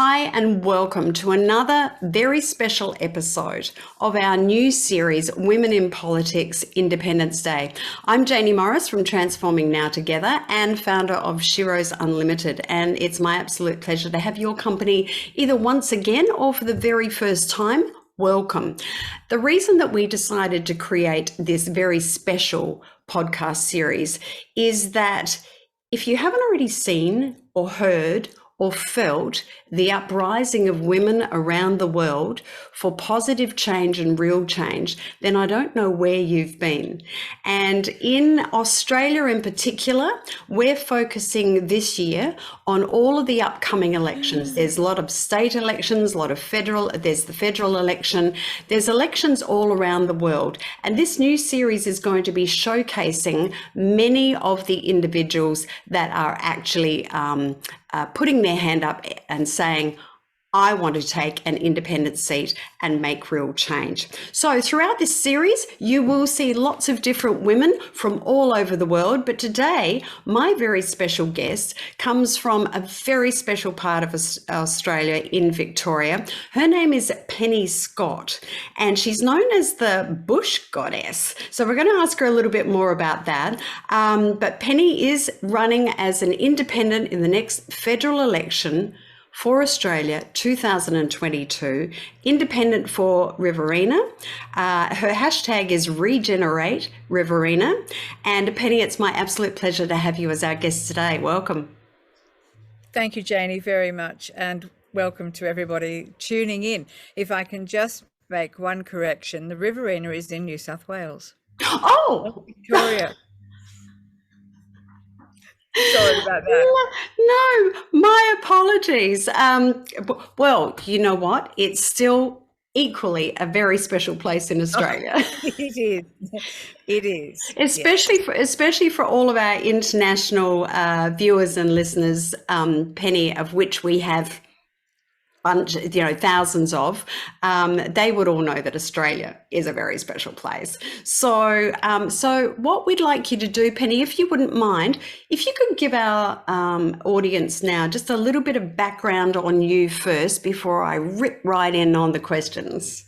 Hi and welcome to another very special episode of our new series, Women in Politics Independence Day. I'm Jaynie Morris from Transforming Now Together and founder of Shiro's Unlimited, and it's my absolute pleasure to have your company either once again or for the very first time. Welcome. The reason that we decided to create this very special podcast series is that if you haven't already seen or heard or felt the uprising of women around the world for positive change and real change, then I don't know where you've been. And in Australia in particular, we're focusing this year on all of the upcoming elections. There's a lot of state elections, a lot of there's the federal election, there's elections all around the world. And this new series is going to be showcasing many of the individuals that are actually putting their hand up and saying, I want to take an independent seat and make real change. So throughout this series, you will see lots of different women from all over the world. But today, my very special guest comes from a very special part of Australia in Victoria. Her name is Pennie Scott, and she's known as the Bush Goddess. So we're going to ask her a little bit more about that. But Pennie is running as an independent in the next federal election for Australia 2022, independent for Riverina. Her hashtag is Regenerate Riverina. And Pennie, it's my absolute pleasure to have you as our guest today. Welcome. Thank you, Jaynie, very much. And welcome to everybody tuning in. If I can just make one correction, the Riverina is in New South Wales. Oh! Victoria. Sorry about that. No, my apologies. Well, you know what? It's still equally a very special place in Australia. It is. It is. Especially for all of our international viewers and listeners, Pennie, of which we have thousands of, they would all know that Australia is a very special place. So what we'd like you to do, Pennie, if you wouldn't mind, if you could give our audience now just a little bit of background on you first before I rip right in on the questions.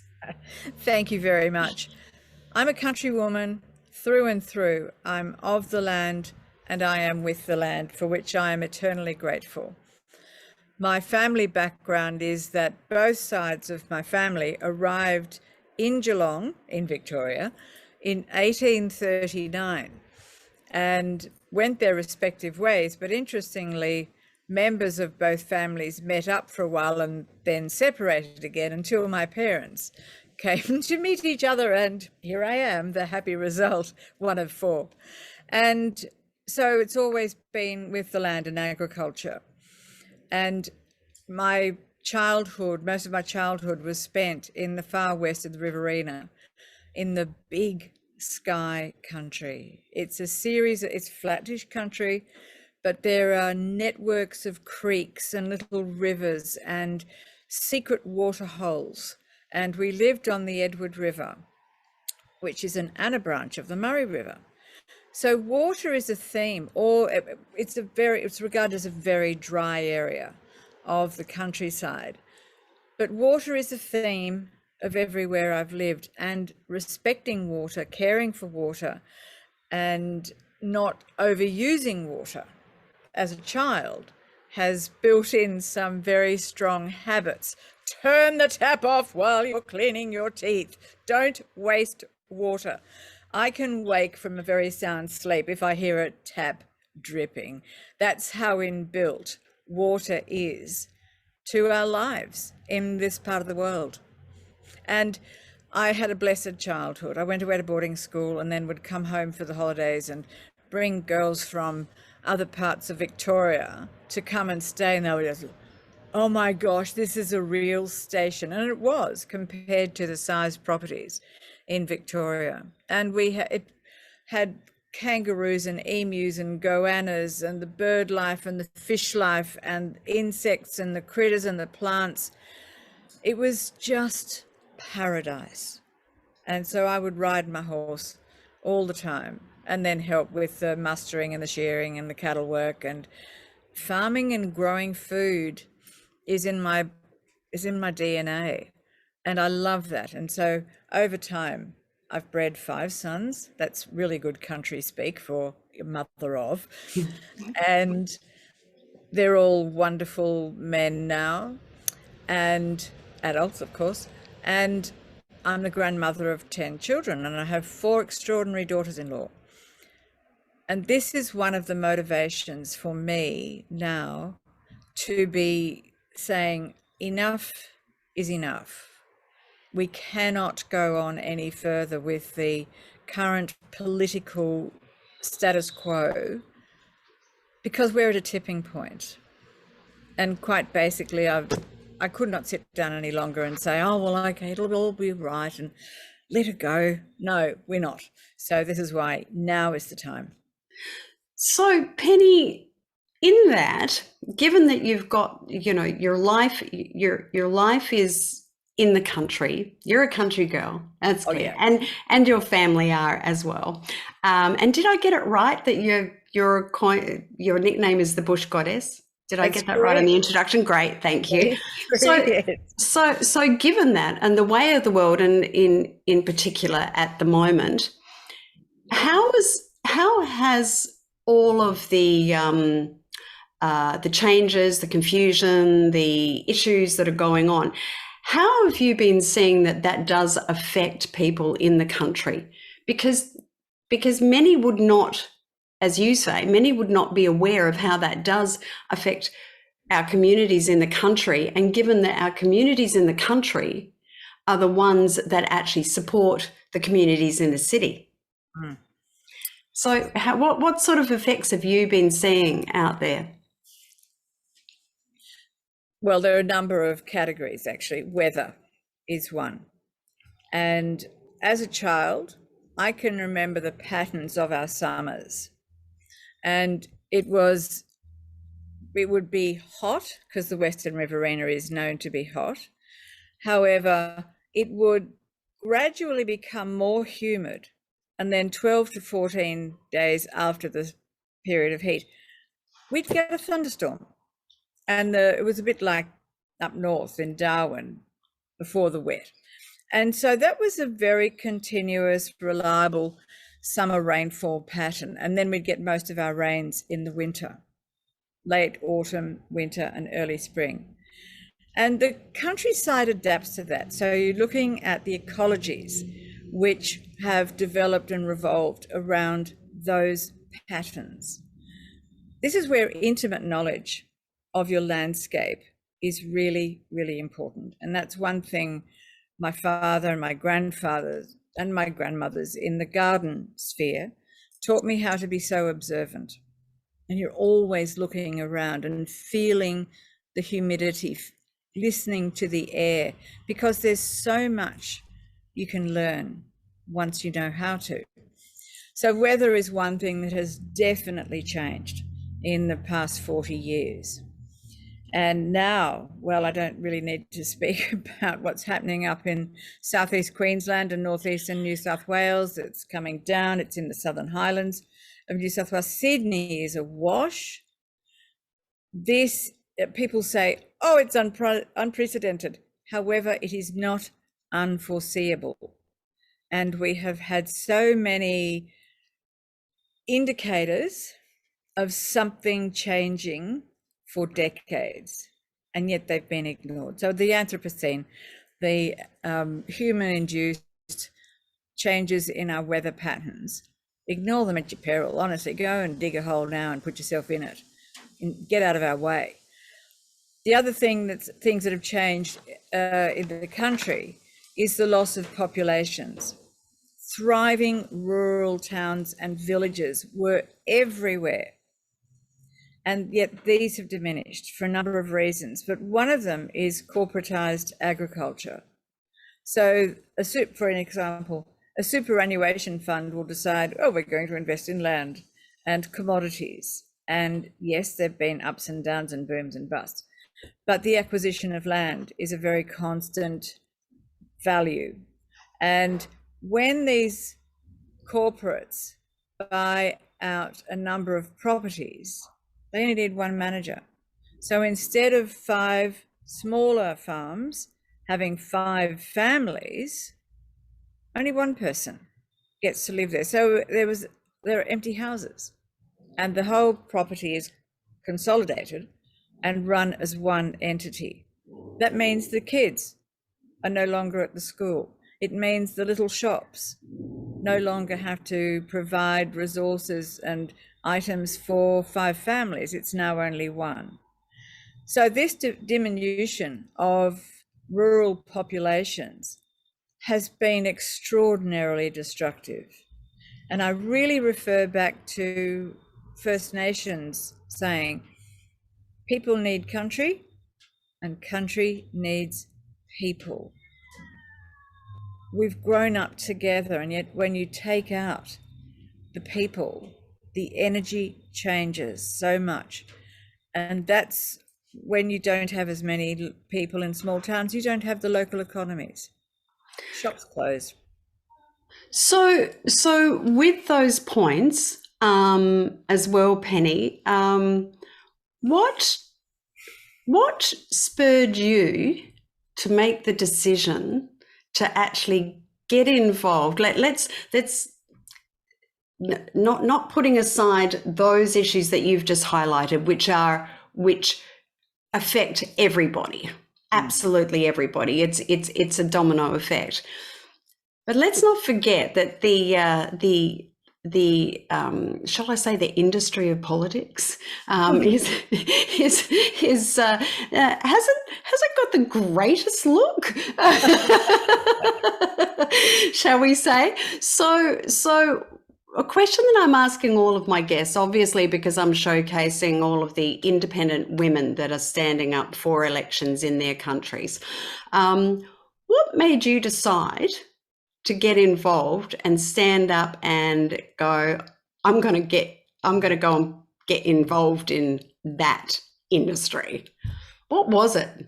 Thank you very much. I'm a country woman through and through. I'm of the land and I am with the land, for which I am eternally grateful. My family background is that both sides of my family arrived in Geelong, in Victoria, in 1839 and went their respective ways. But interestingly, members of both families met up for a while and then separated again until my parents came to meet each other. And here I am, the happy result, one of four. And so it's always been with the land and agriculture. And my childhood, most of my childhood was spent in the far west of the Riverina, in the big sky country. It's flattish country, but there are networks of creeks and little rivers and secret water holes. And we lived on the Edward River, which is an Anna branch of the Murray River. So water is a theme, or it's regarded as a very dry area of the countryside. But water is a theme of everywhere I've lived, and respecting water, caring for water, and not overusing water as a child has built in some very strong habits. Turn the tap off while you're cleaning your teeth. Don't waste water. I can wake from a very sound sleep if I hear a tap dripping. That's how inbuilt water is to our lives in this part of the world. And I had a blessed childhood. I went away to boarding school and then would come home for the holidays and bring girls from other parts of Victoria to come and stay, and they would just, oh my gosh, this is a real station. And it was, compared to the size properties in Victoria. And it had kangaroos and emus and goannas and the bird life and the fish life and insects and the critters and the plants. It was just paradise. And so I would ride my horse all the time and then help with the mustering and the shearing and the cattle work and farming and growing food is in my DNA, and I love that. And so over time, I've bred 5 sons. That's really good country speak for a mother of, and they're all wonderful men now, and adults, of course. And I'm the grandmother of 10 children, and I have 4 extraordinary daughters-in-law. And this is one of the motivations for me now to be saying enough is enough. We cannot go on any further with the current political status quo, because we're at a tipping point. And quite basically, I could not sit down any longer and say, oh, well, okay, it'll all be right and let it go. No, we're not. So this is why now is the time. So, Pennie, in that, given that you've got, your life is in the country, you're a country girl, that's clear, yeah. and your family are as well. And did I get it right that your nickname is the Bush Goddess? Did I get that right in the introduction? Great, thank you. So given that and the way of the world, and in particular at the moment, how has all of the changes, the confusion, the issues that are going on, how have you been seeing that does affect people in the country? Because many would not, as you say, many would not be aware of how that does affect our communities in the country. And given that our communities in the country are the ones that actually support the communities in the city. Mm. So what sort of effects have you been seeing out there? Well, there are a number of categories, actually. Weather is one. And as a child, I can remember the patterns of our summers. And it would be hot, because the Western Riverina is known to be hot. However, it would gradually become more humid. And then 12 to 14 days after the period of heat, we'd get a thunderstorm. And it was a bit like up north in Darwin before the wet. And so that was a very continuous, reliable summer rainfall pattern. And then we'd get most of our rains in the winter, late autumn, winter, and early spring. And the countryside adapts to that. So you're looking at the ecologies which have developed and revolved around those patterns. This is where intimate knowledge of your landscape is really, really important. And that's one thing my father and my grandfathers and my grandmothers in the garden sphere taught me, how to be so observant. And you're always looking around and feeling the humidity, listening to the air, because there's so much you can learn once you know how to. So weather is one thing that has definitely changed in the past 40 years. And now, well, I don't really need to speak about what's happening up in southeast Queensland and northeastern New South Wales. It's coming down. It's in the Southern Highlands of New South Wales. Sydney is awash. This, people say, oh, it's unprecedented. However, it is not unforeseeable. And we have had so many indicators of something changing for decades, and yet they've been ignored. So the Anthropocene, the human-induced changes in our weather patterns, ignore them at your peril. Honestly, go and dig a hole now and put yourself in it and get out of our way. The other thing things that have changed in the country is the loss of populations. Thriving rural towns and villages were everywhere. And yet these have diminished for a number of reasons, but one of them is corporatized agriculture. So for an example, a superannuation fund will decide, oh, we're going to invest in land and commodities. And yes, there've been ups and downs and booms and busts, but the acquisition of land is a very constant value. And when these corporates buy out a number of properties, they only need one manager. So instead of 5 smaller farms having 5 families, only one person gets to live there. So there are empty houses, and the whole property is consolidated and run as one entity. That means the kids are no longer at the school. It means the little shops no longer have to provide resources and items for 5 families. It's now only one. So this diminution of rural populations has been extraordinarily destructive. And I really refer back to First Nations saying, people need country and country needs people. We've grown up together, and yet when you take out the people, the energy changes so much. And that's when you don't have as many people in small towns, you don't have the local economies. Shops close. So with those points as well, Pennie, what spurred you to make the decision to actually get involved? Let's not putting aside those issues that you've just highlighted, which affect everybody, absolutely everybody. It's a domino effect. But let's not forget that the shall I say, the industry of politics hasn't got the greatest look, shall we say? So a question that I'm asking all of my guests, obviously because I'm showcasing all of the independent women that are standing up for elections in their countries. What made you decide to get involved and stand up and go, I'm going to go and get involved in that industry? What was it?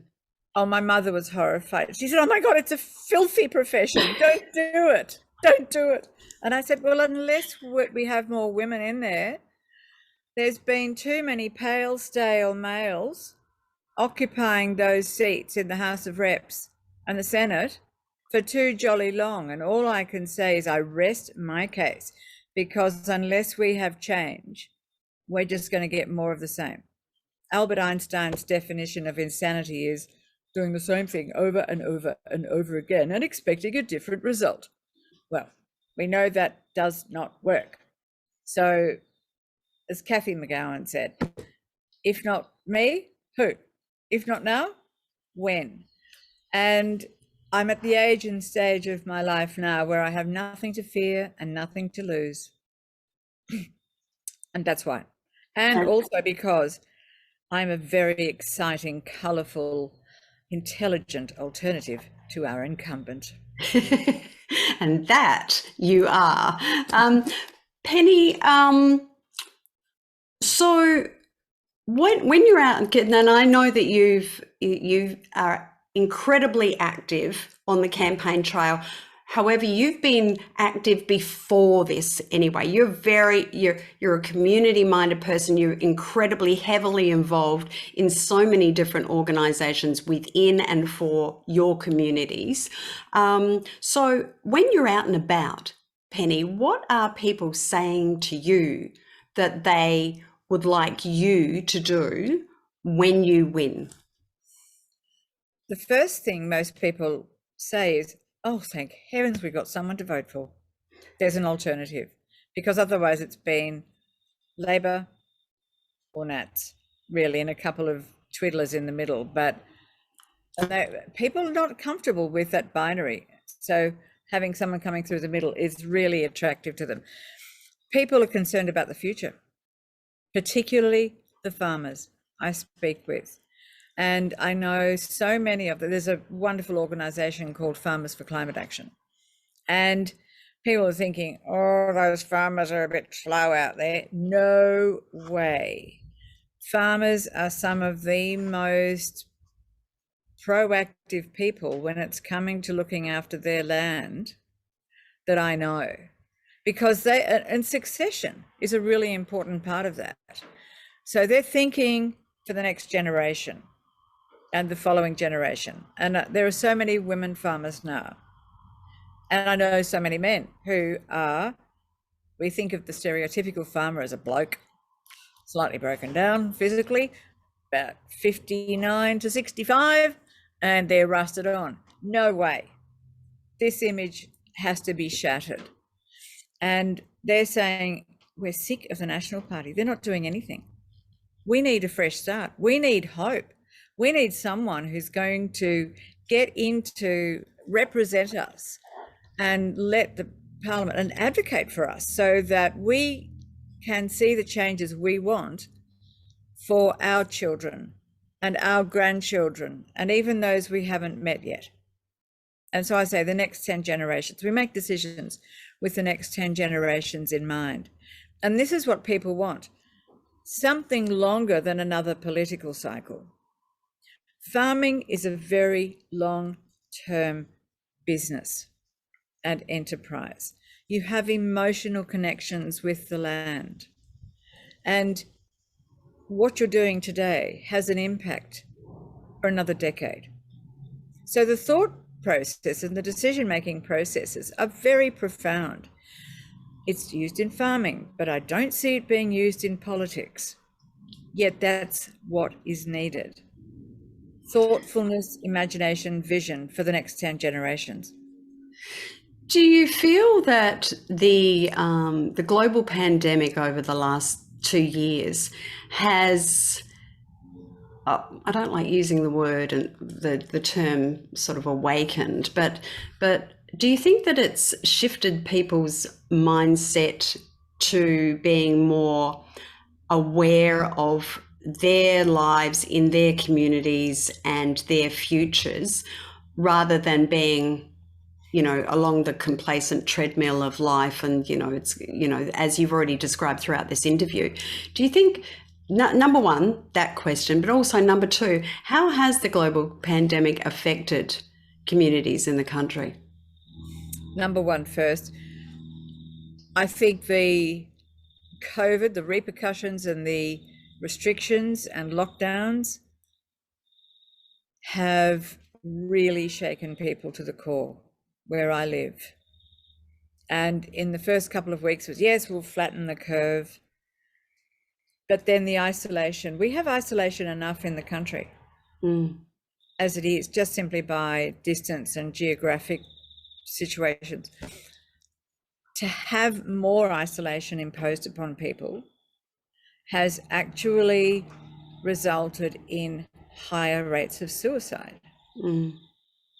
Oh, my mother was horrified. She said, oh my God, it's a filthy profession. Don't do it. Don't do it. And I said, well, unless we have more women in there, there's been too many pale, stale males occupying those seats in the House of Reps and the Senate for too jolly long. And all I can say is I rest my case, because unless we have change, we're just going to get more of the same. Albert Einstein's definition of insanity is doing the same thing over and over and over again and expecting a different result. Well, we know that does not work. So, as Kathy McGowan said, if not me, who? If not now, when? And I'm at the age and stage of my life now where I have nothing to fear and nothing to lose. And that's why. And also because I'm a very exciting, colourful, intelligent alternative to our incumbent. And that you are. Pennie, so when you're out, and I know that you are incredibly active on the campaign trail. However, you've been active before this anyway. You're a community-minded person. You're incredibly heavily involved in so many different organisations within and for your communities. So when you're out and about, Pennie, what are people saying to you that they would like you to do when you win? The first thing most people say is, oh, thank heavens we got someone to vote for. There's an alternative, because otherwise it's been Labor or Nats, really, and a couple of twiddlers in the middle. But people are not comfortable with that binary. So having someone coming through the middle is really attractive to them. People are concerned about the future, particularly the farmers I speak with. And I know so many of them. There's a wonderful organisation called Farmers for Climate Action. And people are thinking, oh, those farmers are a bit slow out there. No way. Farmers are some of the most proactive people when it's coming to looking after their land that I know. Because and succession is a really important part of that. So they're thinking for the next generation. and the following generation. And there are so many women farmers now. And I know so many men who are, we think of the stereotypical farmer as a bloke, slightly broken down physically, about 59 to 65, and they're rusted on. No way. This image has to be shattered. And they're saying, we're sick of the National Party. They're not doing anything. We need a fresh start. We need hope. We need someone who's going to get into, represent us and let the Parliament and advocate for us so that we can see the changes we want for our children and our grandchildren and even those we haven't met yet. And so I say the next 10 generations. We make decisions with the next 10 generations in mind. And this is what people want. Something longer than another political cycle. Farming is a very long-term business and enterprise. You have emotional connections with the land. And what you're doing today has an impact for another decade. So the thought process and the decision-making processes are very profound. It's used in farming, but I don't see it being used in politics. Yet that's what is needed. Thoughtfulness, imagination, vision for the next 10 generations. Do you feel that the global pandemic over the last 2 years has, I don't like using the word and the term sort of awakened, but do you think that it's shifted people's mindset to being more aware of their lives in their communities and their futures rather than being, along the complacent treadmill of life? And, it's, as you've already described throughout this interview, do you think, number one, that question, but also number two, how has the global pandemic affected communities in the country? Number one first, I think the COVID, the repercussions and the restrictions and lockdowns have really shaken people to the core where I live. And in the first couple of weeks was, yes, we'll flatten the curve. But then the isolation, we have isolation enough in the country as it is, just simply by distance and geographic situations. To have more isolation imposed upon people has actually resulted in higher rates of suicide.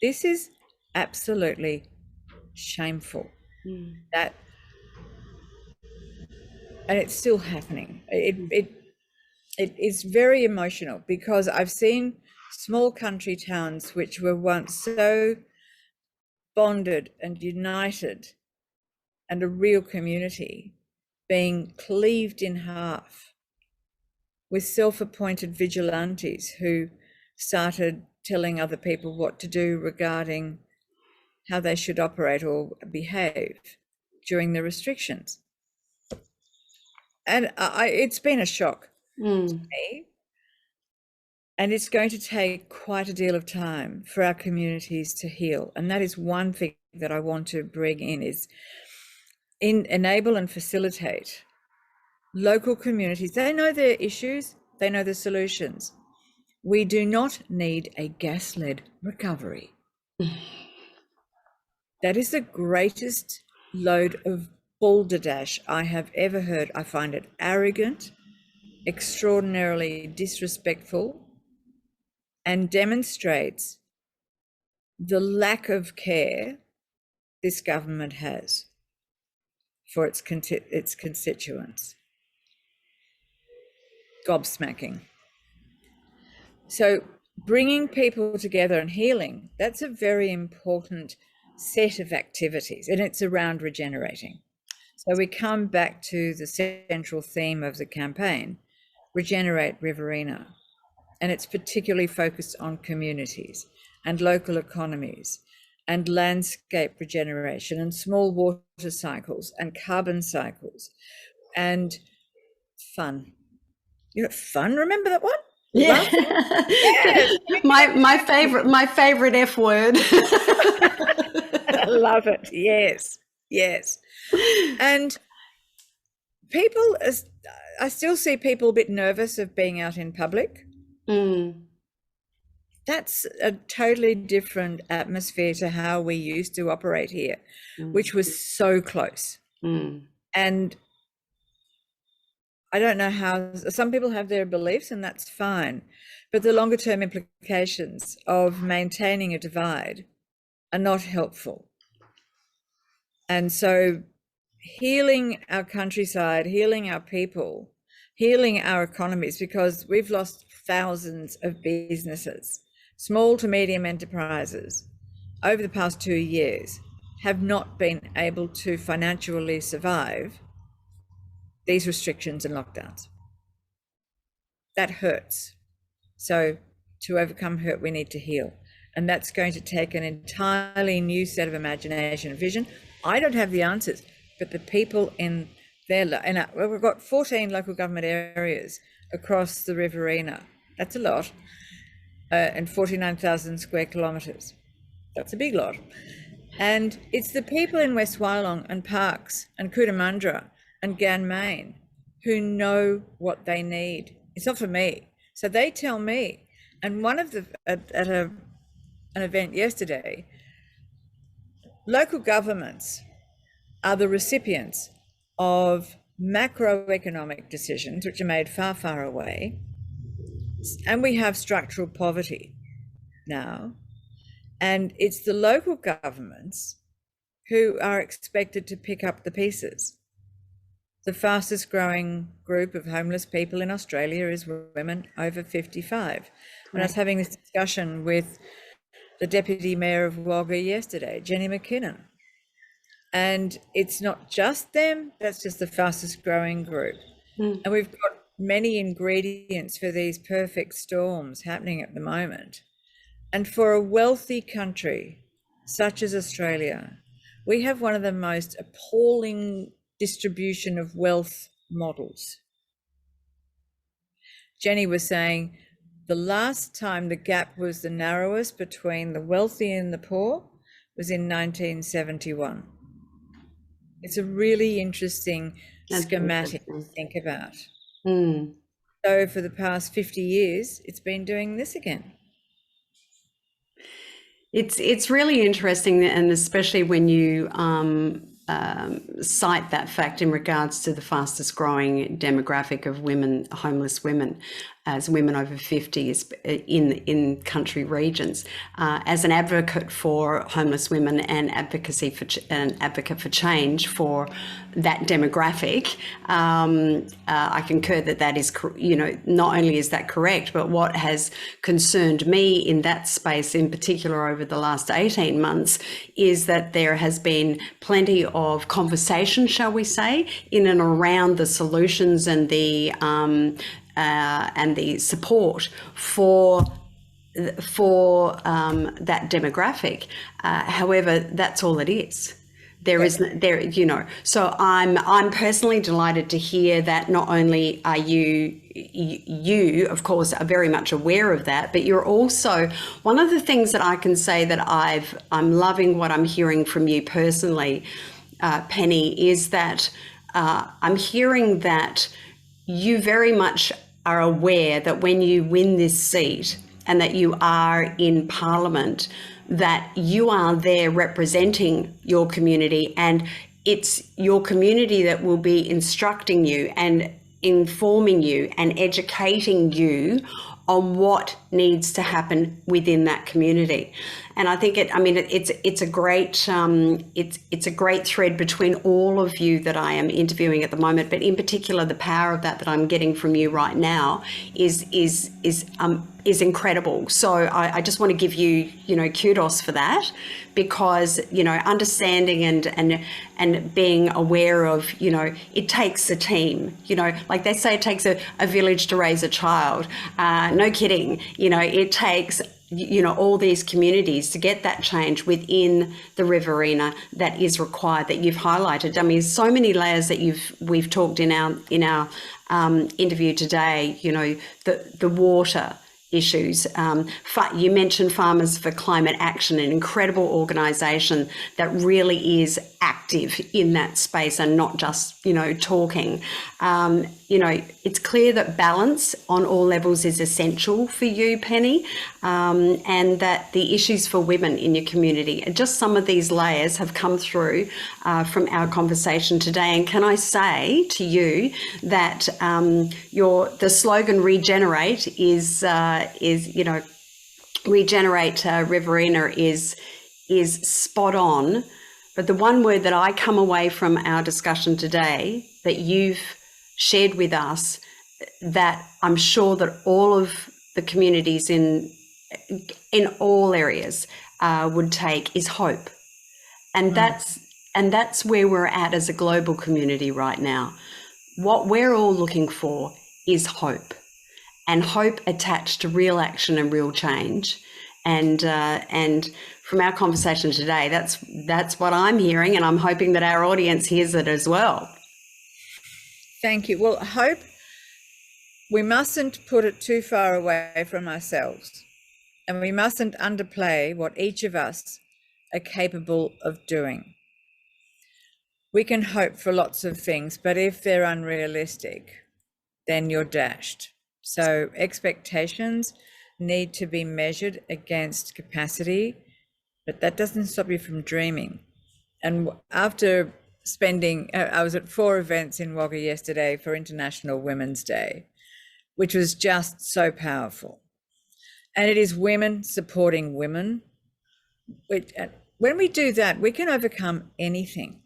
This is absolutely shameful. That, and it's still happening. It is very emotional because I've seen small country towns which were once so bonded and united and a real community being cleaved in half with self-appointed vigilantes who started telling other people what to do regarding how they should operate or behave during the restrictions. And it's been a shock to me. And it's going to take quite a deal of time for our communities to heal. And that is one thing that I want to bring in, is enable and facilitate local communities. They know their issues, they know the solutions. We do not need a gas-led recovery. That is the greatest load of balderdash I have ever heard. I find it arrogant, extraordinarily disrespectful, and demonstrates the lack of care this government has for its constituents. Gobsmacking. So bringing people together and healing, that's a very important set of activities, and it's around regenerating. So we come back to the central theme of the campaign, Regenerate Riverina, and it's particularly focused on communities and local economies and landscape regeneration and small water cycles and carbon cycles and fun. Fun, remember that one? Yeah. Love? Yes. My favorite F word. I love it. Yes. Yes. And people, I still see people a bit nervous of being out in public. Mm. That's a totally different atmosphere to how we used to operate here, which was so close. Mm. And I don't know how, some people have their beliefs and that's fine, but the longer term implications of maintaining a divide are not helpful. And so healing our countryside, healing our people, healing our economies, because we've lost thousands of businesses, small to medium enterprises over the past 2 years have not been able to financially survive these restrictions and lockdowns. That hurts. So to overcome hurt, we need to heal. And that's going to take an entirely new set of imagination and vision. I don't have the answers, but the people in their, we've got 14 local government areas across the Riverina. That's a lot. And 49,000 square kilometres. That's a big lot. And it's the people in West Wyalong and Parkes and Cootamundra and Ganmain who know what they need. It's not for me. So they tell me. And one of the, at an event yesterday, local governments are the recipients of macroeconomic decisions, which are made far, far away. And we have structural poverty now. And it's the local governments who are expected to pick up the pieces. The fastest growing group of homeless people in Australia is women over 55. And I was having this discussion with the Deputy Mayor of Wagga yesterday, Jaynie McKinnon. And it's not just them, that's just the fastest growing group. And we've got many ingredients for these perfect storms happening at the moment. And for a wealthy country such as Australia, we have one of the most appalling distribution of wealth models. Jaynie was saying the last time the gap was the narrowest between the wealthy and the poor was in 1971. It's a really interesting schematic to think about. So for the past 50 years, it's been doing this again. It's really interesting, and especially when you cite that fact in regards to the fastest growing demographic of women, homeless women, as women over 50 in country regions. As an advocate for homeless women and an advocate for change for that demographic, I concur that is, not only is that correct, but what has concerned me in that space in particular over the last 18 months is that there has been plenty of conversation, shall we say, in and around the solutions and the support for that demographic. However, that's all it is. So I'm personally delighted to hear that not only are you of course are very much aware of that, but you're also, one of the things that I can say that I'm loving what I'm hearing from you personally, Pennie, is that I'm hearing that you very much are aware that when you win this seat and that you are in Parliament, that you are there representing your community, and it's your community that will be instructing you and informing you and educating you on what needs to happen within that community. And I think it's a great thread between all of you that I am interviewing at the moment, but in particular the power of that I'm getting from you right now is incredible. So I just want to give you kudos for that, because understanding and being aware of it takes a team, like they say, it takes a village to raise a child. No kidding. It takes all these communities to get that change within the Riverina that is required, that you've highlighted. I mean, so many layers that we've talked in our interview today. The water issues. You mentioned Farmers for Climate Action, an incredible organisation that really is active in that space and not just, talking. It's clear that balance on all levels is essential for you, Pennie, and that the issues for women in your community, and just some of these layers have come through from our conversation today. And can I say to you that the slogan "Regenerate" regenerate Riverina is spot on. But the one word that I come away from our discussion today that you've shared with us, that I'm sure that all of the communities in all areas would take, is hope. And that's where we're at as a global community right now. What we're all looking for is hope, and hope attached to real action and real change. And from our conversation today, that's what I'm hearing, and I'm hoping that our audience hears it as well. Thank you. Well, hope, we mustn't put it too far away from ourselves, and we mustn't underplay what each of us are capable of doing. We can hope for lots of things, but if they're unrealistic, then you're dashed. So expectations need to be measured against capacity, but that doesn't stop you from dreaming. And after I was at 4 events in Wagga yesterday for International Women's Day, which was just so powerful. And it is women supporting women. When we do that, we can overcome anything.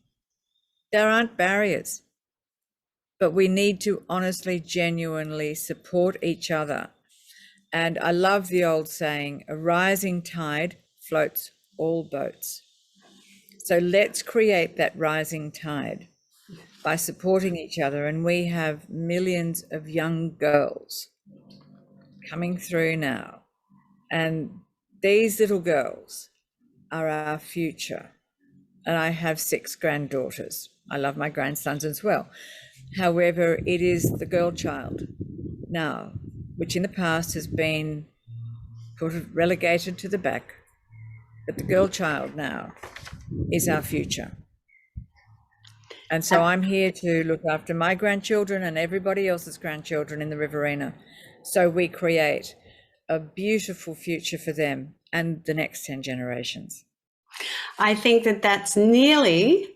There aren't barriers, but we need to honestly, genuinely support each other. And I love the old saying, a rising tide floats all boats. So let's create that rising tide by supporting each other. And we have millions of young girls coming through now. And these little girls are our future. And I have 6 granddaughters. I love my grandsons as well. However, it is the girl child now, which in the past has been relegated to the back. But the girl child now is our future. And so I'm here to look after my grandchildren and everybody else's grandchildren in the Riverina, so we create a beautiful future for them and the next 10 generations. I think that that's nearly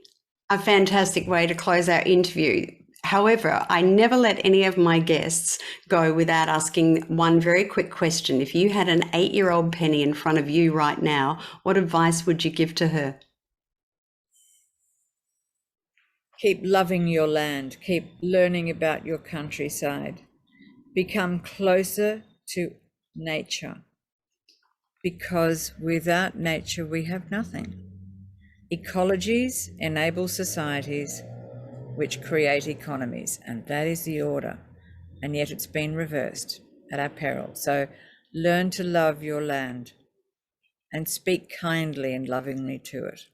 a fantastic way to close our interview. However, I never let any of my guests go without asking one very quick question. If you had an 8-year-old Pennie in front of you right now, what advice would you give to her? Keep loving your land. Keep learning about your countryside. Become closer to nature, because without nature we have nothing. Ecologies enable societies which create economies, and that is the order. And yet it's been reversed at our peril. So learn to love your land and speak kindly and lovingly to it.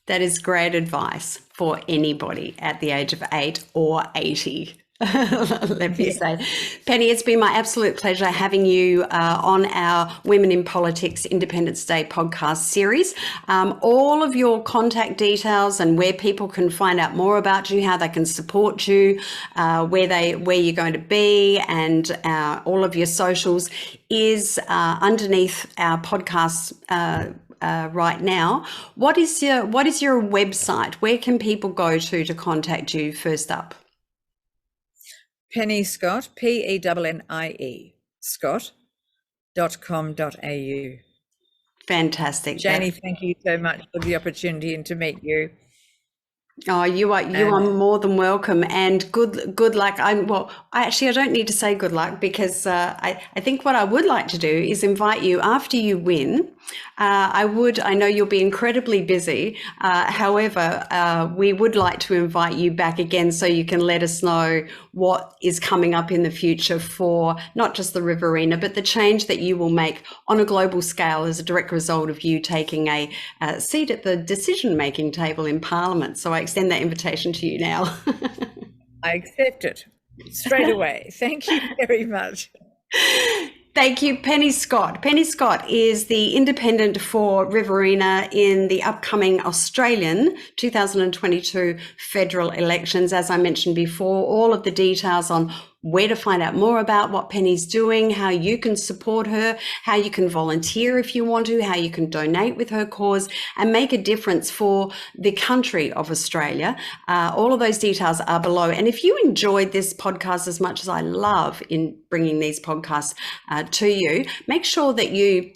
That is great advice for anybody at the age of 8 or 80. Let me say. Pennie, it's been my absolute pleasure having you on our Women in Politics Independence Day podcast series. All of your contact details and where people can find out more about you, how they can support you, where you're going to be, and all of your socials is underneath our podcast right now. What is your website? Where can people go to contact you first up? Pennie Scott, Pennie, Scott.com.au. Fantastic. Jaynie, thank you so much for the opportunity and to meet you. Oh, you are more than welcome, and good luck. I don't need to say good luck, because I think what I would like to do is invite you, after you win, I know you'll be incredibly busy. However, we would like to invite you back again so you can let us know what is coming up in the future for not just the Riverina, but the change that you will make on a global scale as a direct result of you taking a seat at the decision-making table in Parliament. So I extend that invitation to you now. I accept it straight away. Thank you very much. Thank you, Pennie Scott. Pennie Scott is the independent for Riverina in the upcoming Australian 2022 federal elections. As I mentioned before, all of the details on where to find out more about what Pennie's doing, how you can support her, how you can volunteer if you want to, how you can donate with her cause and make a difference for the country of Australia. All of those details are below. And if you enjoyed this podcast as much as I love in bringing these podcasts to you, make sure that you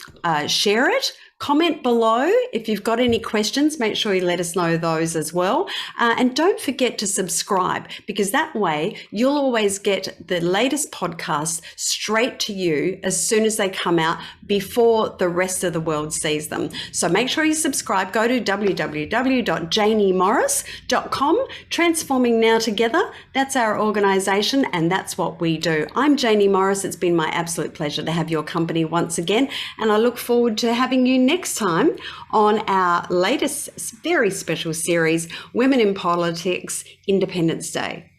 share it. Comment below if you've got any questions. Make sure you let us know those as well. And don't forget to subscribe, because that way you'll always get the latest podcasts straight to you as soon as they come out before the rest of the world sees them. So make sure you subscribe. Go to www.jayniemorris.com. Transforming Now Together. That's our organisation and that's what we do. I'm Jaynie Morris. It's been my absolute pleasure to have your company once again. And I look forward to having you next time on our latest very special series, Women in Politics, Independence Day.